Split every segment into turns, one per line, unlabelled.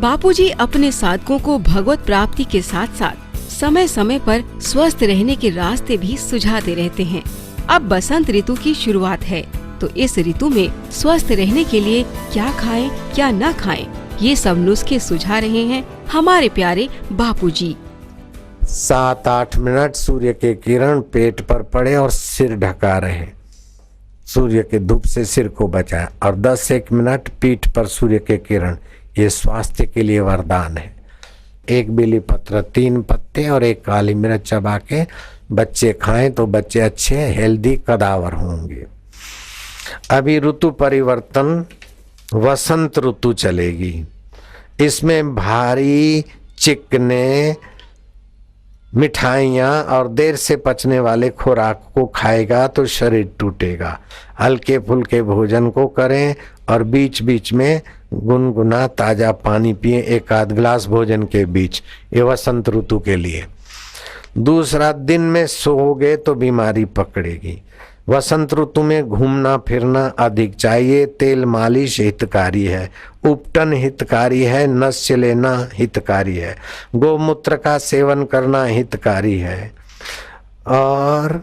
बापूजी अपने साधकों को भगवत प्राप्ति के साथ साथ समय समय पर स्वस्थ रहने के रास्ते भी सुझाते रहते हैं। अब बसंत ऋतु की शुरुआत है, तो इस ऋतु में स्वस्थ रहने के लिए क्या खाएं, क्या न खाएं, ये सब नुस्खे सुझा रहे हैं हमारे प्यारे बापूजी।
7-8 मिनट सूर्य के किरण पेट पर पड़े और सिर ढका रहे, सूर्य के धूप से सिर को बचाए, और 10-1 मिनट पीठ पर सूर्य के किरण, ये स्वास्थ्य के लिए वरदान है। 1 बेली पत्र, 3 पत्ते और 1 काली मिर्च चबा के बच्चे खाएं तो बच्चे अच्छे हेल्दी कदावर होंगे। अभी ऋतु परिवर्तन, वसंत ऋतु चलेगी। इसमें भारी चिकने मिठाइयाँ और देर से पचने वाले खुराक को खाएगा तो शरीर टूटेगा। हल्के फुल्के भोजन को करें और बीच बीच में गुनगुना ताजा पानी पिए 1-8 गिलास भोजन के बीच। ये वसंत ऋतु के लिए। दूसरा, दिन में सोओगे तो बीमारी पकड़ेगी। वसंत ऋतु में घूमना फिरना अधिक चाहिए। तेल मालिश हितकारी है, उपटन हितकारी है, नस्य लेना हितकारी है, गोमूत्र का सेवन करना हितकारी है, और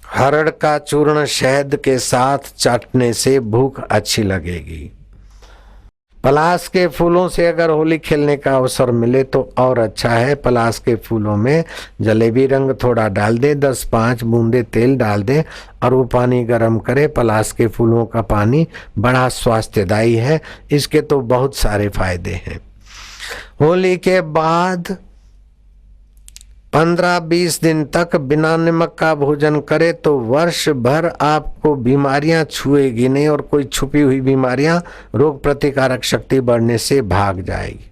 हरड़ का चूर्ण शहद के साथ चाटने से भूख अच्छी लगेगी। पलाश के फूलों से अगर होली खेलने का अवसर मिले तो और अच्छा है। पलाश के फूलों में जलेबी रंग थोड़ा डाल दे, 10-5 बूंदे तेल डाल दे और वो पानी गर्म करे। पलाश के फूलों का पानी बड़ा स्वास्थ्यदायी है, इसके तो बहुत सारे फायदे हैं। होली के बाद 15-20 दिन तक बिना नमक का भोजन करे तो वर्ष भर आपको बीमारियां छुएगी नहीं, और कोई छुपी हुई बीमारियां रोग प्रतिकारक शक्ति बढ़ने से भाग जाएगी।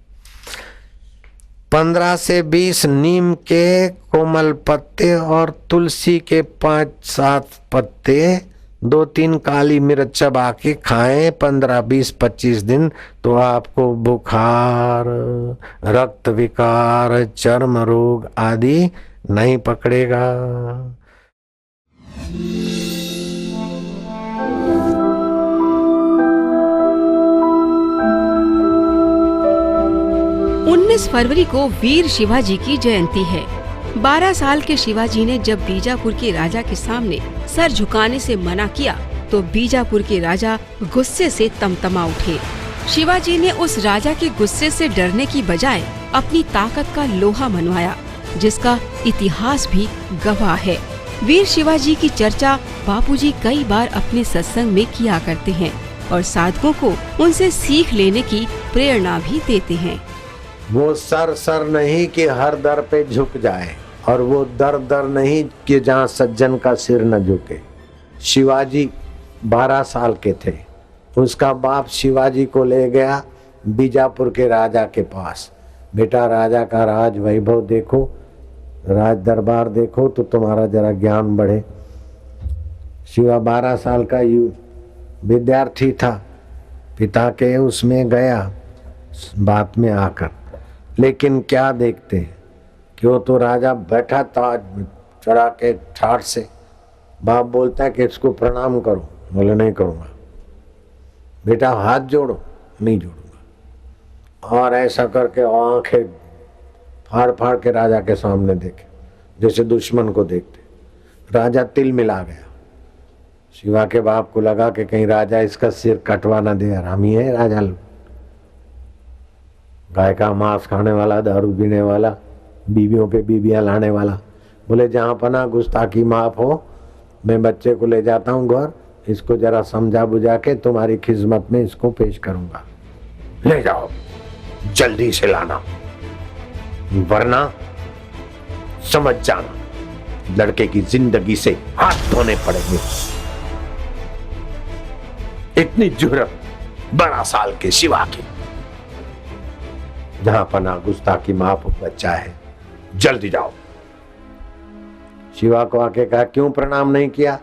15 से 20 नीम के कोमल पत्ते और तुलसी के 5-7 पत्ते, 2-3 काली मिर्च चबा के खाएं 15-20-25 दिन, तो आपको बुखार, रक्त विकार, चर्म रोग आदि नहीं पकड़ेगा।
फरवरी को वीर शिवाजी की जयंती है। 12 साल के शिवाजी ने जब बीजापुर के राजा के सामने सर झुकाने से मना किया तो बीजापुर के राजा गुस्से से तमतमा उठे। शिवाजी ने उस राजा के गुस्से से डरने की बजाय अपनी ताकत का लोहा मनवाया, जिसका इतिहास भी गवाह है। वीर शिवाजी की चर्चा बापूजी कई बार अपने सत्संग में किया करते हैं और साधकों को उनसे सीख लेने की प्रेरणा भी देते हैं।
वो सर नहीं कि हर दर पे झुक जाए, और वो दर नहीं कि जहाँ सज्जन का सिर न झुके। शिवाजी 12 साल के थे, उसका बाप शिवाजी को ले गया बीजापुर के राजा के पास। बेटा, राजा का राज वैभव देखो, राज दरबार देखो तो तुम्हारा जरा ज्ञान बढ़े। शिवा 12 साल का विद्यार्थी था, पिता के उसमें गया बात में आकर, लेकिन क्या देखते कि वो तो राजा बैठा ताज चढ़ा के ठाठ से। बाप बोलता है कि इसको प्रणाम करो, बोले नहीं करूँगा। बेटा हाथ जोड़ो, नहीं जोड़ूंगा। और ऐसा करके आंखें फाड़ फाड़ के राजा के सामने देखे, जैसे दुश्मन को देखते। राजा तिल मिला गया। शिवा के बाप को लगा कि कहीं राजा इसका सिर कटवा ना दे। हरामी है राजा, गाय का मांस खाने वाला, दारू पीने वाला, बीवियों पे बीबियां लाने वाला। बोले जहाँ पना गुस्ताखी माफ हो, मैं बच्चे को ले जाता हूँ घर, इसको जरा समझा बुझा के तुम्हारी खिदमत में इसको पेश करूंगा। ले जाओ, जल्दी से लाना, वरना समझ जाना लड़के की जिंदगी से हाथ धोने पड़ेंगे। इतनी जुर्रत 12 साल के शिवा की। जहां पना गुस्ताखी माफ बच्चा है, जल्दी जाओ। शिवा को आके कहा, क्यों प्रणाम नहीं किया?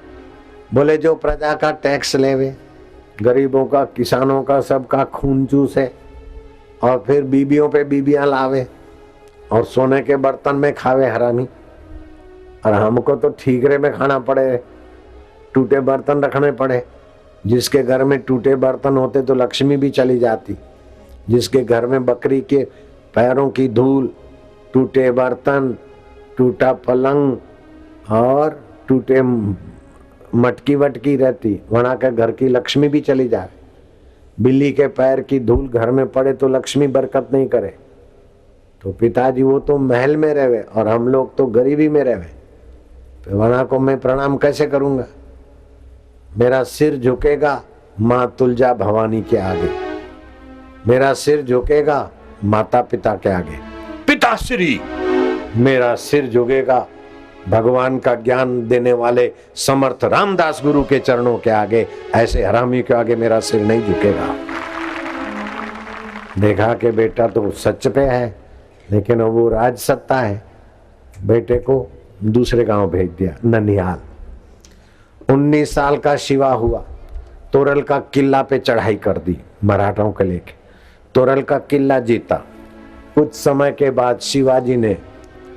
बोले जो प्रजा का टैक्स लेवे, गरीबों का, किसानों का, सबका खून चूसे, और फिर बीबियों पे बीबियां लावे और सोने के बर्तन में खावे हरामी। और हमको तो ठीकरे में खाना पड़े, टूटे बर्तन रखने पड़े। जिसके घर में टूटे बर्तन होते तो लक्ष्मी भी चली जाती। जिसके घर में बकरी के पैरों की धूल, टूटे बर्तन, टूटा पलंग और टूटे मटकी वटकी रहती, वहां के घर की लक्ष्मी भी चली जाए। बिल्ली के पैर की धूल घर में पड़े तो लक्ष्मी बरकत नहीं करे। तो पिताजी वो तो महल में रहे और हम लोग तो गरीबी में रहे, तो वहां को मैं प्रणाम कैसे करूंगा? मेरा सिर झुकेगा माँ तुलजा भवानी के आगे, मेरा सिर झुकेगा माता पिता के आगे,
पिताश्री।
मेरा सिर झुकेगा भगवान का ज्ञान देने वाले समर्थ रामदास गुरु के चरणों के आगे। ऐसे हरामी के आगे मेरा सिर नहीं झुकेगा। देखा कि बेटा तो सच पे है, लेकिन वो राज सत्ता है। बेटे को दूसरे गांव भेज दिया, ननिहाल। 19 साल का शिवा हुआ, तोरल का किला पे चढ़ाई कर दी मराठों के लेके। तोरल का किला जीता। कुछ समय के बाद शिवाजी ने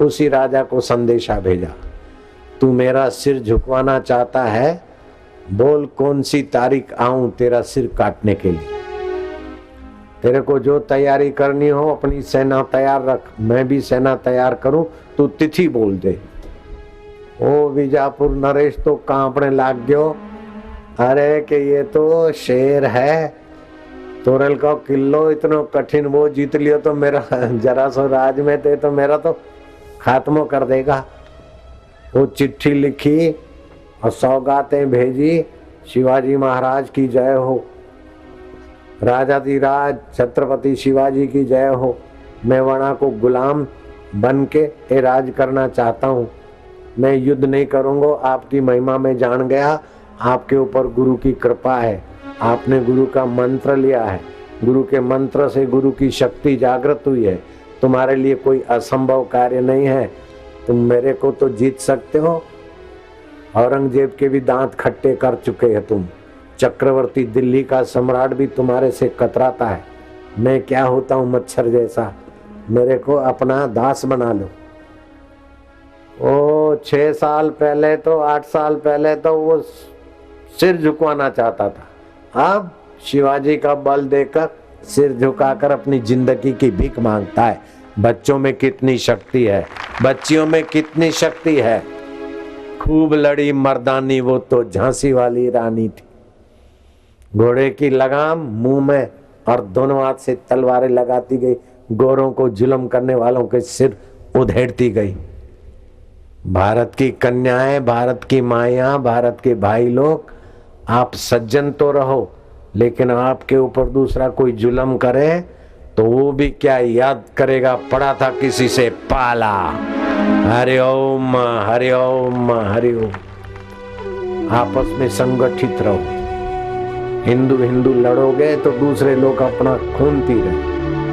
उसी राजा को संदेशा भेजा, तू मेरा सिर झुकवाना चाहता है, बोल कौन सी तारीख आऊं तेरा सिर काटने के लिए। तेरे को जो तैयारी करनी हो अपनी सेना तैयार रख, मैं भी सेना तैयार करूं, तू तिथि बोल दे। ओ बीजापुर नरेश तो कांपने लाग गयो, अरे कि ये तो शेर है, तोरल का किलो इतना कठिन वो जीत लियो तो मेरा जरा सो राज में थे तो मेरा तो खात्मो कर देगा। वो चिट्ठी लिखी और सौगातें भेजी, शिवाजी महाराज की जय हो, राजाधिराज छत्रपति शिवाजी की जय हो, मैं वणा को गुलाम बन के राज करना चाहता हूँ, मैं युद्ध नहीं करूँगा, आपकी महिमा में जान गया, आपके ऊपर गुरु की कृपा है, आपने गुरु का मंत्र लिया है, गुरु के मंत्र से गुरु की शक्ति जागृत हुई है, तुम्हारे लिए कोई असंभव कार्य नहीं है, तुम मेरे को तो जीत सकते हो। औरंगजेब के भी दांत खट्टे कर चुके हैं तुम, चक्रवर्ती दिल्ली का सम्राट भी तुम्हारे से कतराता है, मैं क्या होता हूँ मच्छर जैसा, मेरे को अपना दास बना लो। ओ 6 साल पहले तो 8 साल पहले तो वो सिर झुकवाना चाहता था, अब शिवाजी का बल देकर सिर झुकाकर अपनी जिंदगी की भीख मांगता है। बच्चों में कितनी शक्ति है, बच्चियों में कितनी शक्ति है। खूब लड़ी मर्दानी वो तो झांसी वाली रानी थी, घोड़े की लगाम मुंह में और दोनों हाथ से तलवारें लगाती गई, गोरों को जुल्म करने वालों के सिर उधेड़ती गई। भारत की कन्याएं, भारत की माया, भारत के भाई लोग, आप सज्जन तो रहो, लेकिन आपके ऊपर दूसरा कोई जुल्म करे तो वो भी क्या याद करेगा, पड़ा था किसी से पाला। हरि ओम हरि ओम हरि ओम। आपस में संगठित रहो, हिंदू हिंदू लड़ोगे तो दूसरे लोग अपना खून पी रहे।